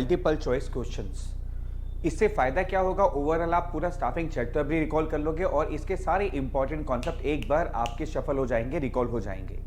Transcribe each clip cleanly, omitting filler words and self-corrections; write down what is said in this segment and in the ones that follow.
Multiple choice questions. इससे फायदा क्या होगा, ओवरऑल आप पूरा स्टाफिंग चैप्टर भी रिकॉल कर लोगे और इसके सारे इंपॉर्टेंट कॉन्सेप्ट एक बार आपके शफल हो जाएंगे, रिकॉल हो जाएंगे।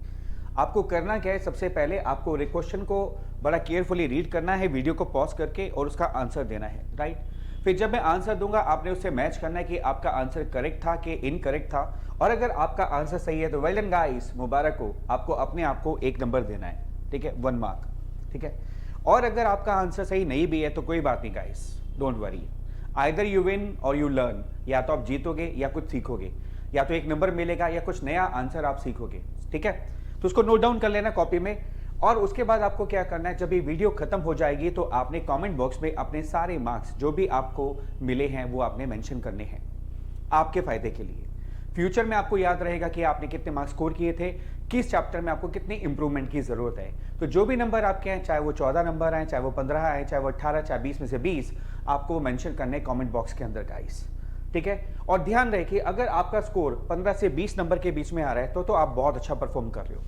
आपको करना क्या है, सबसे पहले आपको क्वेश्चन को बड़ा केयरफुली रीड करना है, वीडियो को पॉज करके, और उसका आंसर देना है, राइट। फिर जब मैं आंसर दूंगा आपने उससे मैच करना है कि आपका आंसर करेक्ट था कि इनकरेक्ट था, और अगर आपका आंसर सही है तो वेल डन गाइस, मुबारक हो, आपको अपने आप को 1 नंबर देना है, ठीक है, 1 मार्क, ठीक है। और अगर आपका आंसर सही नहीं भी है तो कोई बात नहीं guys, don't worry, either you win और यू लर्न, या तो आप जीतोगे या कुछ सीखोगे, या तो 1 नंबर मिलेगा या कुछ नया आंसर आप सीखोगे, ठीक है। तो उसको नोट डाउन कर लेना कॉपी में, और उसके बाद आपको क्या करना है, जब ये वीडियो खत्म हो जाएगी तो आपने कमेंट बॉक्स में अपने सारे मार्क्स जो भी आपको मिले हैं वो आपने मेंशन करने हैं, आपके फायदे के लिए। फ्यूचर में आपको याद रहेगा कि आपने कितने मार्क्स स्कोर किए थे, किस चैप्टर में आपको कितनी इंप्रूवमेंट की जरूरत है। तो जो भी नंबर आपके हैं, चाहे वो 14 नंबर आए, चाहे वो 15 आए, चाहे वो 18, चाहे 20 में से 20, आपको मेंशन करने कमेंट बॉक्स के अंदर गाइस, ठीक है। और ध्यान रहे कि अगर आपका स्कोर 15 से 20 नंबर के बीच में आ रहा है तो आप बहुत अच्छा परफॉर्म कर रहे हो,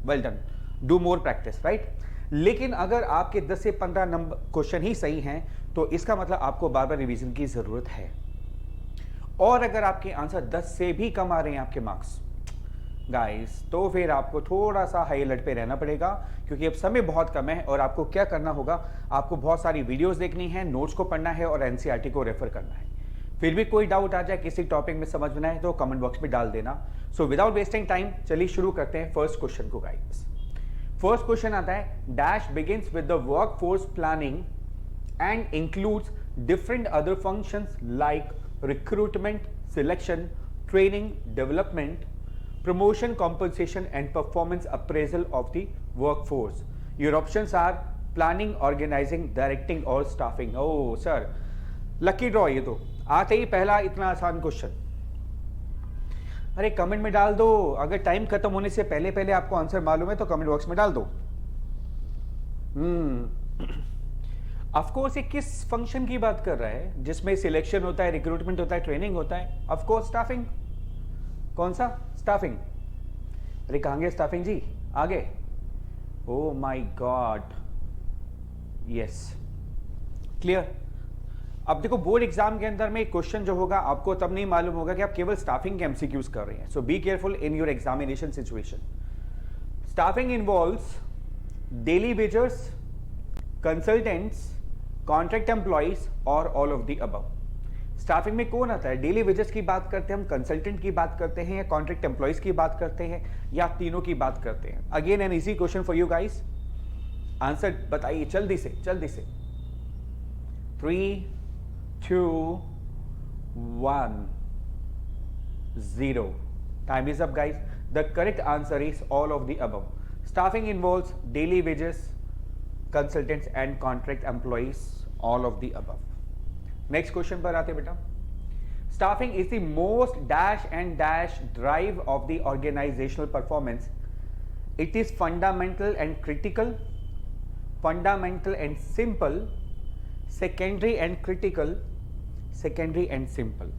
well done, do more practice, right. लेकिन अगर आपके 10 से 15 नंबर क्वेश्चन ही सही हैं तो इसका मतलब आपको बार बार रिवीजन की जरूरत है। और अगर आपके आंसर 10 से भी कम आ रहे हैं आपके मार्क्स गाइस, तो फिर आपको थोड़ा सा हाई अलर्ट पे रहना पड़ेगा, क्योंकि अब समय बहुत कम है और आपको क्या करना होगा, आपको बहुत सारी वीडियोस देखनी है, नोट्स को पढ़ना है और एनसीईआरटी को रेफर करना है। फिर भी कोई डाउट आ जाए, किसी टॉपिक में समझ में आए तो कमेंट बॉक्स में डाल देना। सो विदाउट वेस्टिंग टाइम चलिए शुरू करते हैं फर्स्ट क्वेश्चन को गाइस। फर्स्ट क्वेश्चन आता है, dash begins with the workforce planning and includes different other functions like recruitment, selection, training, development, promotion, compensation and performance appraisal of the workforce. Your options are planning, organizing, directing or staffing. Oh sir, lucky draw ये तो आते ही पहला इतना आसान question. अरे comment में डाल दो, अगर टाइम खत्म होने से पहले पहले आपको आंसर मालूम है तो कमेंट बॉक्स में डाल दो। ऑफ कोर्स ये किस फंक्शन की बात कर रहा है, जिसमें सिलेक्शन होता है, रिक्रूटमेंट होता है, ट्रेनिंग होता है? Of course staffing. कौन सा स्टाफिंग? अरे कहां गए स्टाफिंग जी, आगे। Oh my God, yes, clear. अब देखो बोर्ड एग्जाम के अंदर में क्वेश्चन जो होगा आपको तब नहीं मालूम होगा कि आप केवल स्टाफिंग के एमसीक्यूज कर रहे हैं। So be careful in your examination situation. Staffing involves daily wagers, consultants, contract employees और all of the above. Staffing में कौन आता है? डेली वेजेस की बात करते हैं हम, कंसल्टेंट की बात करते हैं, या कॉन्ट्रैक्ट एम्प्लॉइज की बात करते हैं, या तीनों की बात करते हैं? Again an easy question for you guys, answer बताइए जल्दी से जल्दी से। 3, 2, 1, 0। Time is up guys. The correct answer is all of the above. Staffing involves daily wages, consultants and contract employees, all of the above. Next question पर आते बेटा। Staffing is the most dash and dash drive of the organizational performance. It is fundamental and critical, fundamental and simple, secondary and critical, secondary and simple.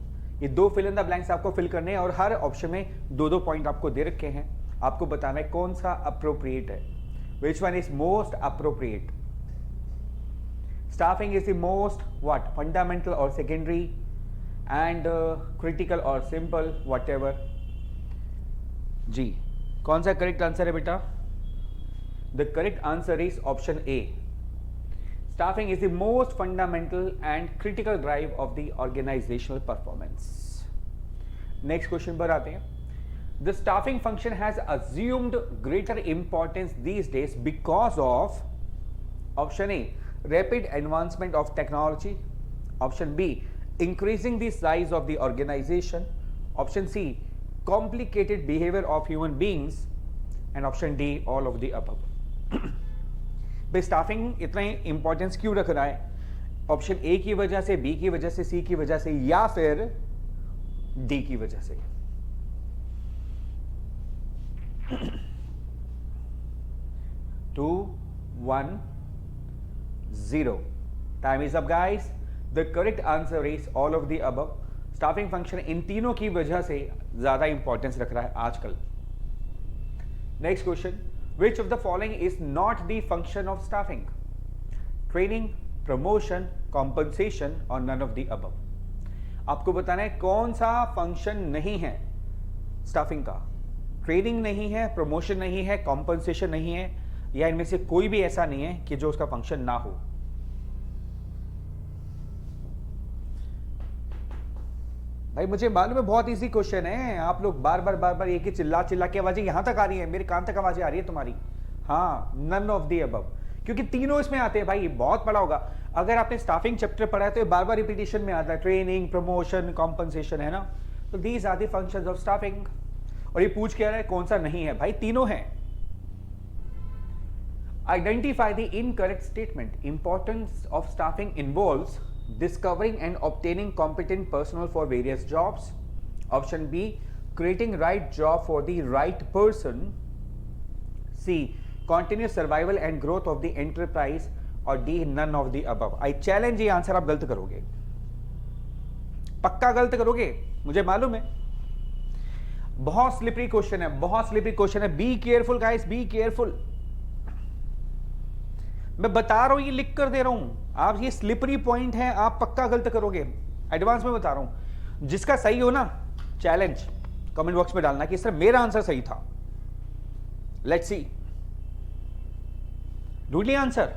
ये 2 fill in the blanks आपको fill करने हैं और हर option में 2-2 point आपको दे रखे हैं, आपको बताना है कौन सा अप्रोप्रिएट है। Which one is most appropriate? Staffing is the most what? Fundamental or secondary, and critical or simple, whatever. जी, कौन सा करेक्ट आंसर है बेटा? The correct answer is option A. Staffing is the most fundamental and critical drive of the organizational performance. Next question पर आते हैं। The staffing function has assumed greater importance these days because of option A, rapid advancement of technology, option B, increasing the size of the organization, option C, complicated behavior of human beings, and option D, all of the above. भाई staffing इतना importance क्यों रख रहा है? Option A की वजह से, B की वजह से, सी की वजह से, या फिर डी की वजह से? 2, 1, 0। Time is up guys. The correct answer is all of the above. Staffing function in तीनों की वजह से ज्यादा इंपॉर्टेंस रख रहा है आजकल। Next question, which of the following is not the function of staffing? Training, promotion, compensation और नन ऑफ द अबव। आपको बताना है कौन सा फंक्शन नहीं है स्टाफिंग का। ट्रेनिंग नहीं है, प्रमोशन नहीं है, कॉम्पनसेशन नहीं है, या इनमें से कोई भी ऐसा नहीं है कि जो उसका फंक्शन ना हो। भाई मुझे मालूम है बहुत इजी क्वेश्चन है, आप लोग बार बार एक ही चिल्ला के आवाजें यहां तक आ रही है, मेरे कान तक आवाजें आ रही है तुम्हारी। हाँ, नन ऑफ द अबव, क्योंकि तीनों इसमें आते हैं भाई। बहुत पढ़ा होगा, अगर आपने स्टाफिंग चैप्टर पढ़ा है तो बार बार रिपीटिशन में आता है, ट्रेनिंग, प्रमोशन, कॉम्पनसेशन, है ना। तो these are the functions of staffing. और ये पूछ क्या रहा है कौन सा नहीं है, भाई तीनों हैं। Identify the incorrect statement. Importance of staffing involves discovering and obtaining competent personnel for various jobs. Option B, creating right job for the right person. C, continuous survival and growth of the enterprise. और D, none of the above. I challenge ये answer आप गलत करोगे, पक्का गलत करोगे, मुझे मालूम है। बहुत स्लिपरी क्वेश्चन है, बहुत स्लिपरी क्वेश्चन है। Be careful guys, be careful. मैं बता रहा हूं, ये लिख कर दे रहा हूं, आप ये स्लिपरी पॉइंट है, आप पक्का गलत करोगे, एडवांस में बता रहा हूं। जिसका सही हो ना, चैलेंज कमेंट बॉक्स में डालना कि सर मेरा आंसर सही था। लेट्स सी, ढूंढ लिया आंसर,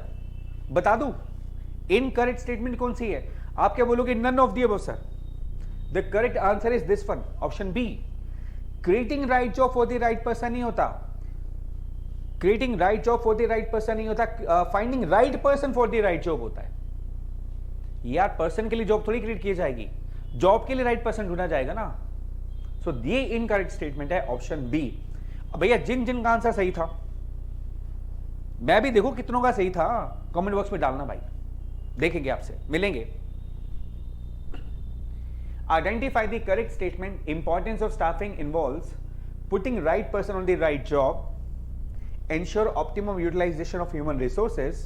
बता दूं इनकरेक्ट स्टेटमेंट कौन सी है। आप क्या बोलोगे, none of the above sir. The correct answer is this one, option B. Creating right job for the right person नहीं होता, creating right job for the right person नहीं होता, finding right person for the right job होता है। यार person के लिए job थोड़ी क्रिएट की जाएगी, जॉब के लिए राइट पर्सन ढूंढा जाएगा ना। सो ये इनकरेक्ट स्टेटमेंट है, ऑप्शन बी। भैया जिन का आंसर सही था, मैं भी देखो कितनों का सही था, कमेंट बॉक्स में डालना भाई, देखेंगे आपसे, मिलेंगे। Identify the correct statement. Importance of staffing involves putting right person on the right job, ensure optimum utilization of human resources,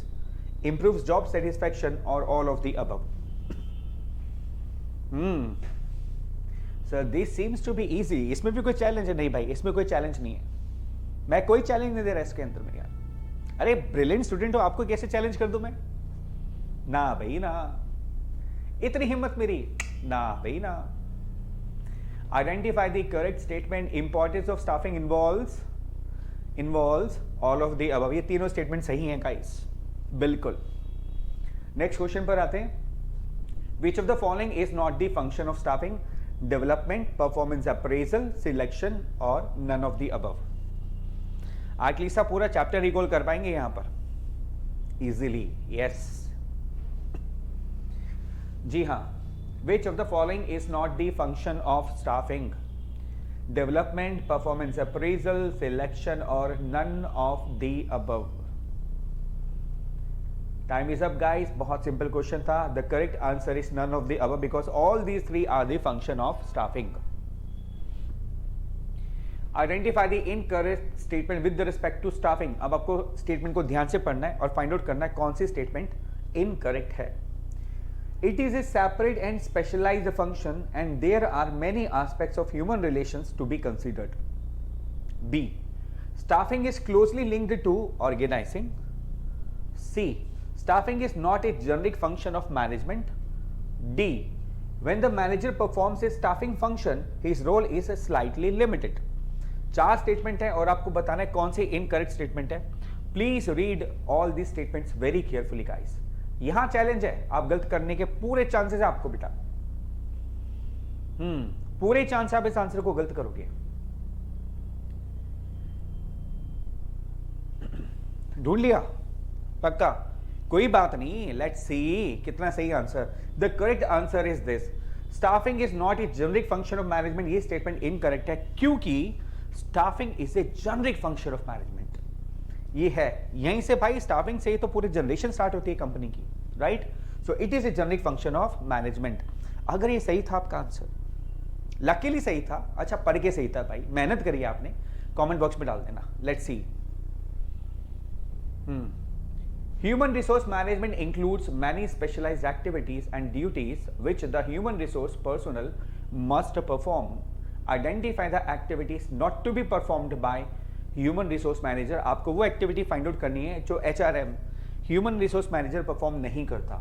improves job satisfaction, or all of the above. Sir, this seems to be easy. इसमें भी कोई challenge है नहीं भाई, इसमें कोई challenge नहीं है, मैं कोई चैलेंज नहीं दे रहा इसके अंदर में यार। अरे ब्रिलियंट स्टूडेंट हो, आपको कैसे चैलेंज कर दूं मैं? ना भाई ना, इतनी हिम्मत मेरी ना भाई ना। Identify the correct statement. Importance of staffing involves all of the above. ये तीनों स्टेटमेंट सही हैं गाइस, बिल्कुल। नेक्स्ट क्वेश्चन पर आते हैं। Which of the following is not the function of staffing? Development, performance appraisal, selection और none of the above. At least पूरा चैप्टर रिकॉल कर पाएंगे यहां पर इजीली? यस जी हाँ। Which of the following is not the function of staffing? Development, performance appraisal, selection और none of the above. Time is up guys, बहुत simple question था। The correct answer is none of the above because all these three are the function of staffing. Identify the incorrect statement with respect to staffing. अब आपको statement को ध्यान से पढ़ना है और फाइंड आउट करना है कौन सी स्टेटमेंट इनकरेक्ट है। It is a separate and specialized function and there are many aspects of human relations to be considered. B. Staffing is closely linked to organizing. C. Staffing is not a generic function of management. D. When the manager performs a staffing function, his role is slightly limited. 4 statement है और आपको बताना है कौन सी incorrect statement है। Please read all the statements very carefully guys. यहां challenge है, आप गलत करने के पूरे चांसेस है आपको बेटा। पूरे चांस आप इस आंसर को गलत करोगे। ढूंढ लिया पक्का? कोई बात नहीं, लेट्स सी कितना सही answer. The correct answer is this, staffing is not a generic function of management. ये स्टेटमेंट इनकरेक्ट है क्योंकि staffing is a generic function of management. ये है, यहीं से भाई स्टाफिंग से ही तो पूरी जनरेशन स्टार्ट होती है कंपनी की, right? So it is a generic function of management. अगर ये सही था आपका आंसर, लकीली सही था, अच्छा पढ़ के सही था भाई, मेहनत करिए आपने, कमेंट बॉक्स में डाल देना। Let's see. Human resource management includes many specialized activities and duties which the human resource personnel must perform. Identify the activities not to be performed by human resource manager. आपको वो activity find out करनी है जो HRM human resource manager perform नहीं करता।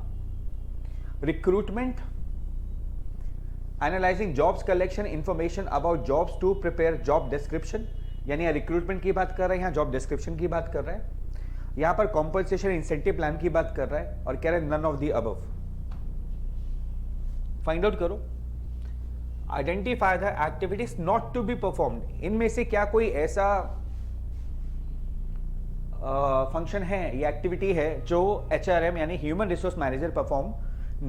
Recruitment, analysing jobs collection information about jobs to prepare job description, यानी recruitment की बात कर रहे हैं, यहाँ जॉब डिस्क्रिप्शन की बात कर रहे हैं, यहाँ पर कॉम्पनसेशन इंसेंटिव प्लान की बात कर रहा है और कह रहे हैं none of the above. Find out करो, identify the activities not to be performed. इनमें से क्या कोई ऐसा फंक्शन है या एक्टिविटी है जो HRM यानी ह्यूमन रिसोर्स मैनेजर परफॉर्म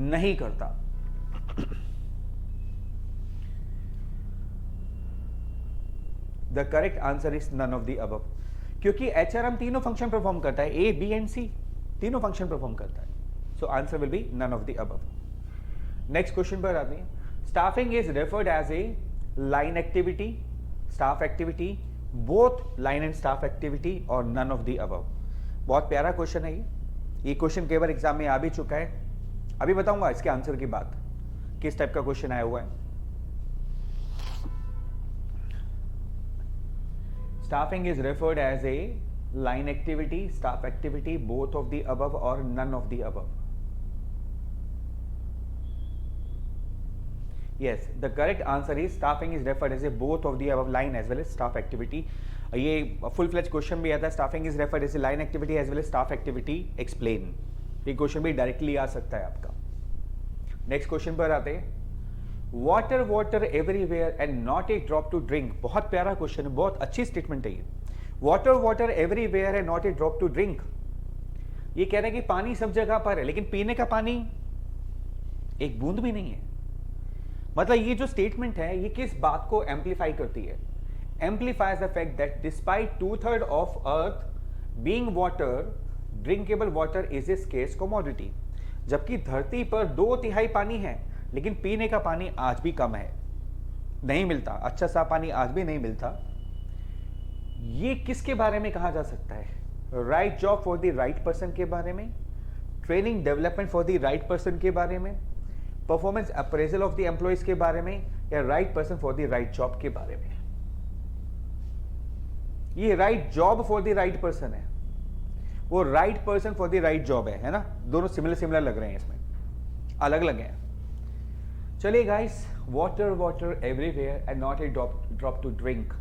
नहीं करता। The correct answer is none of the above, क्योंकि HRM तीनों फंक्शन परफॉर्म करता है, A, B एंड C तीनों फंक्शन परफॉर्म करता है। So answer will be none of the above. Next question पर आते हैं। Staffing is referred as a line activity, staff activity, both line and staff activity और none of the above. बहुत प्यारा question है ये क्वेश्चन कई बार एग्जाम में आ भी चुका है। अभी बताऊंगा इसके आंसर की बात, किस टाइप का क्वेश्चन आया हुआ है। Staffing is referred as a line activity, staff activity, both of the above और none of the above. Yes, the correct answer is staffing is referred as a both of the above line as well as staff activity. ये full fledge question भी आता है, staffing is referred as a line activity as well as staff activity explain. ये question भी directly आ सकता है आपका। नेक्स्ट क्वेश्चन पर आते हैं। Water water everywhere and not a drop to drink. बहुत प्यारा क्वेश्चन है, बहुत अच्छी स्टेटमेंट है ये। Water water everywhere and not a drop to drink, ये कह रहे हैं कि पानी सब जगह पर है लेकिन पीने का पानी एक बूंद भी नहीं है। मतलब ये जो स्टेटमेंट है ये किस बात को एम्पलीफाई करती है? Amplifies the fact that despite 2/3 of earth being water, drinkable water is a scarce commodity. जबकि धरती पर 2/3 पानी है लेकिन पीने का पानी आज भी कम है, नहीं मिलता, अच्छा सा पानी आज भी नहीं मिलता। ये किसके बारे में कहा जा सकता है? Right job for the right person के बारे में, training development for the right person के बारे में, performance appraisal of the employees के बारे में, या right person for the right job के बारे में। ये right job for the right person है, वो right person for the right job है ना? दोनों सिमिलर लग रहे हैं, इसमें अलग लगे हैं। चलिए guys, water water everywhere and not a drop to drink,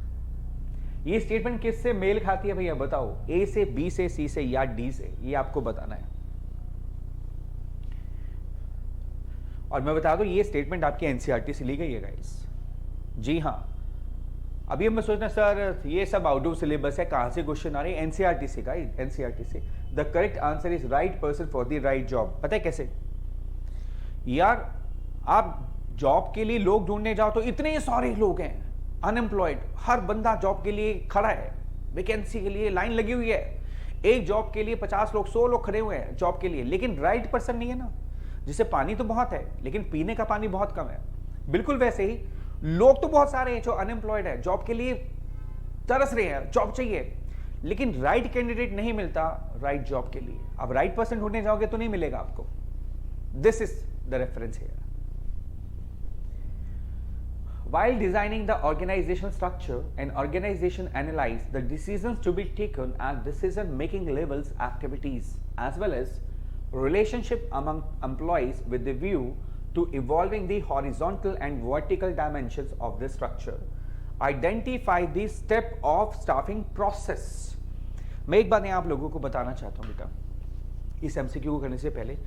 ये स्टेटमेंट किससे मेल खाती है भैया बताओ? ए से, बी से, सी से या डी से? ये आपको बताना है। और मैं बता दूं ये स्टेटमेंट आपकी एनसीईआरटी से ली गई है गाइस। जी हाँ, अभी हम सोचना सर ये सब आउट ऑफ सिलेबस है, कहां से क्वेश्चन आ रहे हैं? एनसीईआरटी से गाइस, एनसीईआरटी से। The correct answer is right person for the right job. पता है कैसे यार? आप जॉब के लिए लोग ढूंढने जाओ तो इतने सारे लोग हैं अनएम्प्लॉयड, हर बंदा जॉब के लिए खड़ा है, वैकेंसी के लिए लाइन लगी हुई है। एक जॉब के लिए 50 लोग 100 लोग खड़े हुए हैं जॉब के लिए, लेकिन राइट पर्सन नहीं है ना। जिसे पानी तो बहुत है लेकिन पीने का पानी बहुत कम है। बिल्कुल वैसे ही लोग तो बहुत सारे हैं जो अनएम्प्लॉयड है, जॉब के लिए तरस रहे हैं, जॉब चाहिए, लेकिन राइट कैंडिडेट नहीं मिलता राइट जॉब के लिए। अब राइट पर्सन ढूंढने जाओगे तो नहीं मिलेगा आपको। This is the reference here. While designing the organizational structure, an organization analyze the decisions to be taken and decision-making levels, activities, as well as relationship among employees with the view to evolving the horizontal and vertical dimensions of the structure. Identify the step of staffing process. मैं एक बात यहाँ आप लोगों को बताना चाहता हूँ बेटा, इस एमसीक्यू को करने से पहले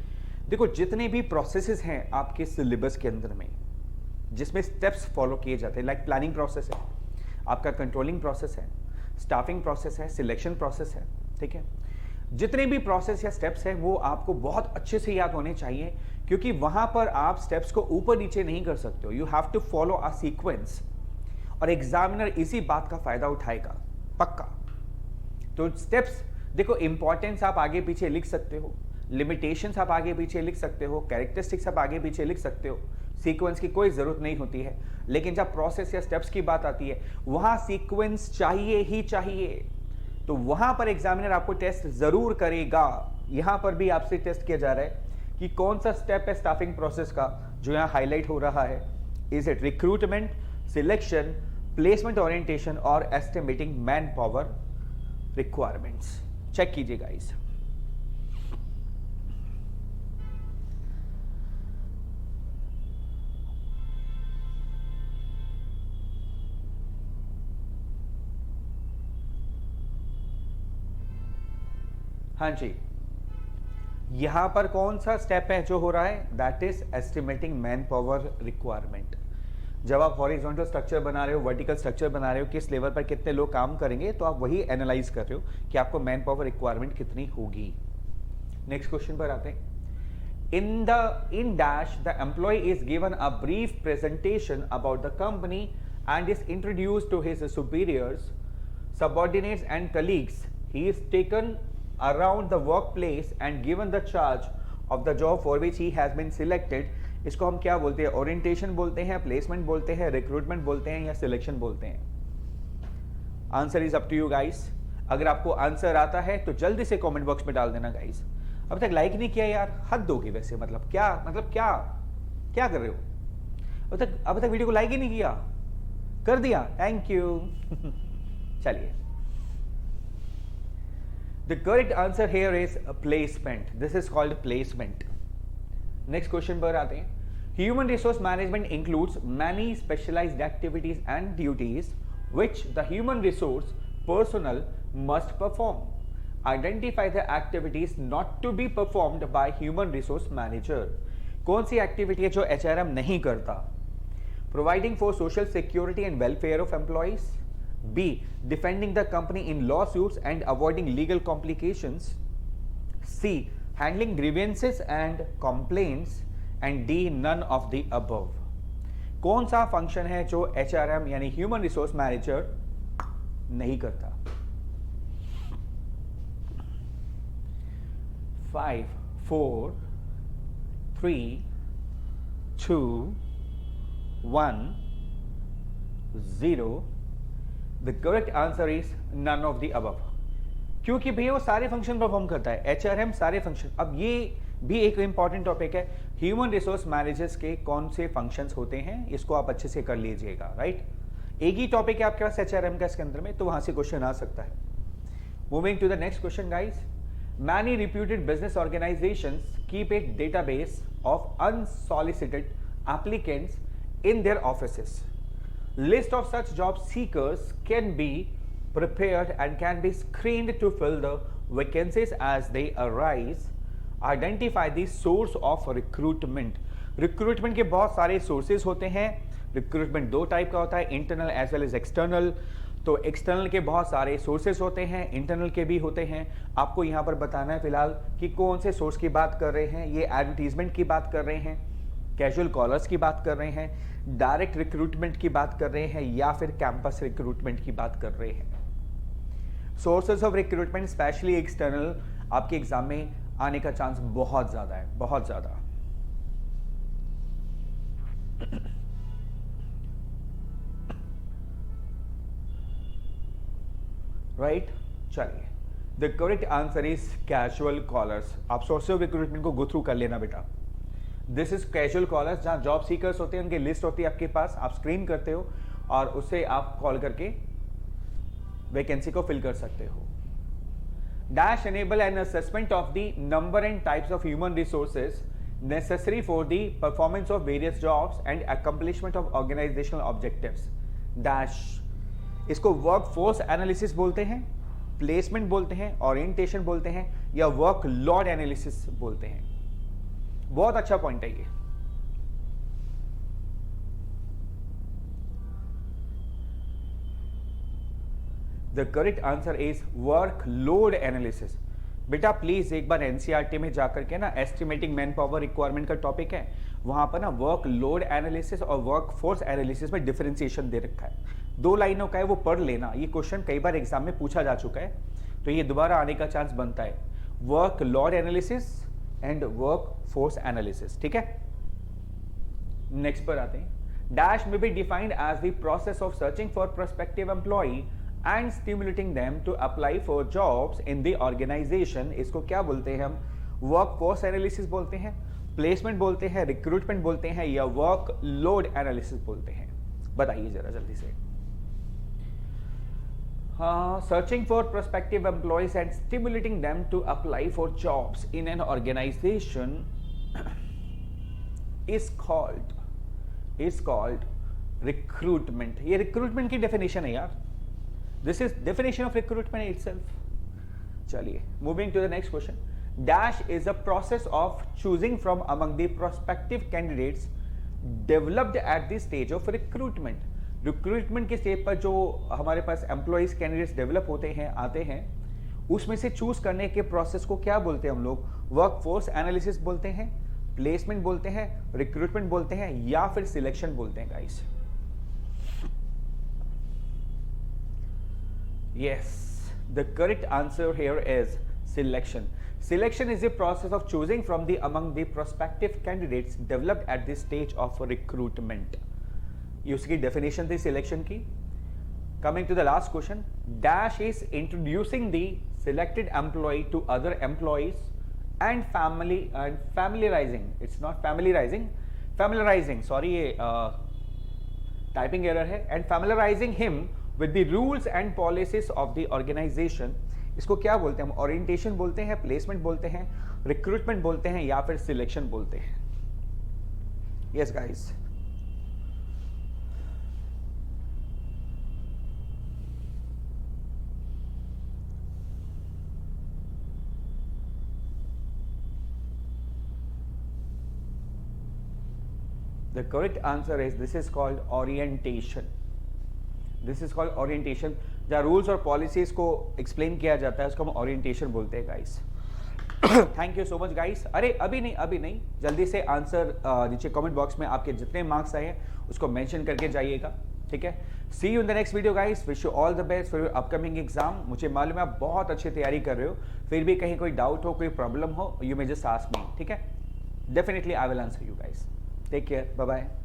देखो, जितने भी प्रोसेसेस हैं आपके सिलेबस के अंदर में जिसमें स्टेप्स फॉलो किए जाते हैं, लाइक प्लानिंग प्रोसेस है, आपका कंट्रोलिंग प्रोसेस है, स्टाफिंग प्रोसेस है, सिलेक्शन प्रोसेस है, ठीक है। जितने भी प्रोसेस या स्टेप्स हैं वो आपको बहुत अच्छे से याद होने चाहिए, क्योंकि वहां पर आप स्टेप्स को ऊपर नीचे नहीं कर सकते हो। You have to follow a sequence, और एग्जामिनर इसी बात का फायदा उठाएगा पक्का। तो स्टेप्स देखो, इंपॉर्टेंस आप आगे पीछे लिख सकते हो, लिमिटेशंस आप आगे पीछे लिख सकते हो, कैरेक्टरिस्टिक्स आप आगे पीछे लिख सकते हो, सीक्वेंस की कोई जरूरत नहीं होती है। लेकिन जब प्रोसेस या स्टेप्स की बात आती है वहां सीक्वेंस चाहिए ही चाहिए। तो वहां पर एग्जामिनर आपको टेस्ट जरूर करेगा। यहां पर भी आपसे टेस्ट किया जा रहा है कि कौन सा स्टेप है स्टाफिंग प्रोसेस का जो यहां हाईलाइट हो रहा है। Is it recruitment, selection, placement orientation और estimating manpower requirements? Check कीजिए गाइस। हाँ जी, यहां पर कौन सा स्टेप है जो हो रहा है, that is estimating man power requirement. जब आप हॉरिजॉन्टल स्ट्रक्चर बना रहे हो, वर्टिकल स्ट्रक्चर बना रहे हो, किस लेवल पर कितने लोग काम करेंगे, तो आप वही एनालाइज कर रहे हो कि आपको मैन पावर रिक्वायरमेंट कितनी होगी। नेक्स्ट क्वेश्चन पर आते हैं। In dash, the employee is given a brief presentation about the company and is introduced to his superiors, subordinates and colleagues. He is taken around the workplace and given the charge of the job for which he has been selected. इसको हम क्या बोलते हैं, orientation बोलते हैं, placement बोलते हैं, recruitment बोलते हैं, या सिलेक्शन बोलते हैं? Answer is up to you guys. अगर आपको आंसर आता है तो जल्दी से कमेंट बॉक्स में डाल देना गाइस। अब तक लाइक नहीं किया यार, हद दोगे वैसे, मतलब क्या क्या कर रहे हो? अब तक वीडियो को लाइक ही नहीं किया, कर दिया, थैंक यू। चलिए, the correct answer here is placement. This is called placement. Next question पर आते हैं। Human resource management includes many specialised activities and duties which the human resource personnel must perform. Identify the activities not to be performed by human resource manager. कौन सी activity है जो HRM नहीं करता? Providing for social security and welfare of employees. B. Defending the company in lawsuits and avoiding legal complications. C. Handling grievances and complaints. And D. None of the above. कौन सा function है जो HRM यानी human resource manager नहीं करता? 5 4 3 2 1 0। The correct answer is none of the above. क्योंकि भैया वो सारे फंक्शन परफॉर्म करता है, HRM सारे फंक्शन। अब ये भी एक इंपॉर्टेंट टॉपिक है, ह्यूमन रिसोर्स मैनेजर्स के कौन से फंक्शंस होते हैं, इसको आप अच्छे से कर लीजिएगा, राइट। एक ही टॉपिक है आपके पास HRM का इसके अंदर में, तो वहां से क्वेश्चन आ सकता है। Moving to the next question guys. Many reputed business organisations keep a database of unsolicited applicants in their offices. List of such job seekers can be prepared and can be screened to fill the vacancies as they arise. Identify the source of recruitment. Recruitment के बहुत सारे sources होते हैं। Recruitment दो type का होता है, internal as well as external. तो एक्सटर्नल के बहुत सारे सोर्सेज होते हैं, इंटरनल के भी होते हैं। आपको यहाँ पर बताना है फिलहाल कि कौन से सोर्स की बात कर रहे हैं। ये एडवर्टीजमेंट की बात कर रहे हैं, कैजुअल कॉलर्स की बात कर रहे हैं, डायरेक्ट रिक्रूटमेंट की बात कर रहे हैं, या फिर कैंपस रिक्रूटमेंट की बात कर रहे हैं। Sources of recruitment specially external आपके एग्जाम में आने का चांस बहुत ज्यादा है, बहुत ज्यादा। राइट, चलिए, the correct answer is casual callers. आप सोर्सेज ऑफ रिक्रूटमेंट को गो थ्रू कर लेना बेटा। दिस इज कैजुअल कॉलर्स, जहां जॉब सीकर्स होते हैं, उनकी लिस्ट होती है आपके पास, आप स्क्रीन करते हो और उससे आप कॉल करके वैकेंसी को फिल कर सकते हो। Dash enable an assessment of the number and types of human resources necessary for the performance of various jobs and accomplishment of organisational objectives. Dash, इसको वर्क फोर्स एनालिसिस बोलते हैं, placement बोलते हैं, orientation बोलते हैं, या वर्क लोड एनालिसिस बोलते हैं। बहुत अच्छा पॉइंट है ये। The correct answer is work load analysis. बेटा प्लीज एक बार एनसीईआरटी में जाकर के ना, एस्टिमेटिंग मैन पावर रिक्वायरमेंट का टॉपिक है, वहां पर ना वर्क लोड एनालिसिस और वर्क फोर्स एनालिसिस में डिफरेंशिएशन दे रखा है। 2 लाइनों का है, वो पढ़ लेना। ये क्वेश्चन कई बार एग्जाम में पूछा जा चुका है, तो ये दोबारा आने का चांस बनता है। Work load analysis and work force analysis, ठीक है। नेक्स्ट पर आते हैं। डैश में be defined as the process of searching for prospective employee and stimulating them to apply for jobs in the organization। इसको क्या बोलते हैं हम? वर्क फोर्स एनालिसिस बोलते हैं, प्लेसमेंट बोलते हैं, रिक्रूटमेंट बोलते हैं, या वर्क लोड एनालिसिस बोलते हैं? बताइए जरा जल्दी से। हाँ, searching for prospective employees and stimulating them to apply for jobs in an organisation is called recruitment. ये रिक्रूटमेंट की डेफिनेशन है यार। This is definition of recruitment itself. चलिए, moving to the next question. Dash is a process of choosing from among the prospective candidates developed at the stage of recruitment. Recruitment के stage पर जो हमारे पास employees candidates develop होते हैं, आते हैं, उसमें से चूज करने के प्रोसेस को क्या बोलते हैं हम लोग? वर्कफोर्स एनालिसिस बोलते हैं, प्लेसमेंट बोलते हैं, रिक्रूटमेंट बोलते हैं, या फिर सिलेक्शन बोलते हैं guys. Yes, the correct answer here is selection. Selection is a process of choosing from among the prospective candidates developed at the stage of recruitment. ये उसकी definition थी selection की. Coming to the last question, dash is introducing the selected employee to other employees and familiarizing. It's not familiarizing. Sorry, ये typing error है. And familiarizing him with the rules and policies of the organization. इसको क्या बोलते हैं हम? Orientation बोलते हैं, placement बोलते हैं, रिक्रूटमेंट बोलते हैं, या फिर सिलेक्शन बोलते हैं. Yes guys, the correct answer is this is called orientation. This is called orientation. जहाँ रूल्स और पॉलिसीज को एक्सप्लेन किया जाता है उसको हम ओरिएंटेशन बोलते हैं guys. Thank you so much guys. अरे अभी नहीं, जल्दी से आंसर नीचे कमेंट बॉक्स में आपके जितने मार्क्स आए हैं उसको मेंशन करके जाइएगा, ठीक है. See you in the next video guys. Wish you all the best for your upcoming exam. मुझे मालूम है आप बहुत अच्छी तैयारी कर रहे हो, फिर भी कहीं कोई डाउट हो, कोई प्रॉब्लम हो, you may just ask me, ठीक है. Definitely I will answer you guys. Take care, bye bye.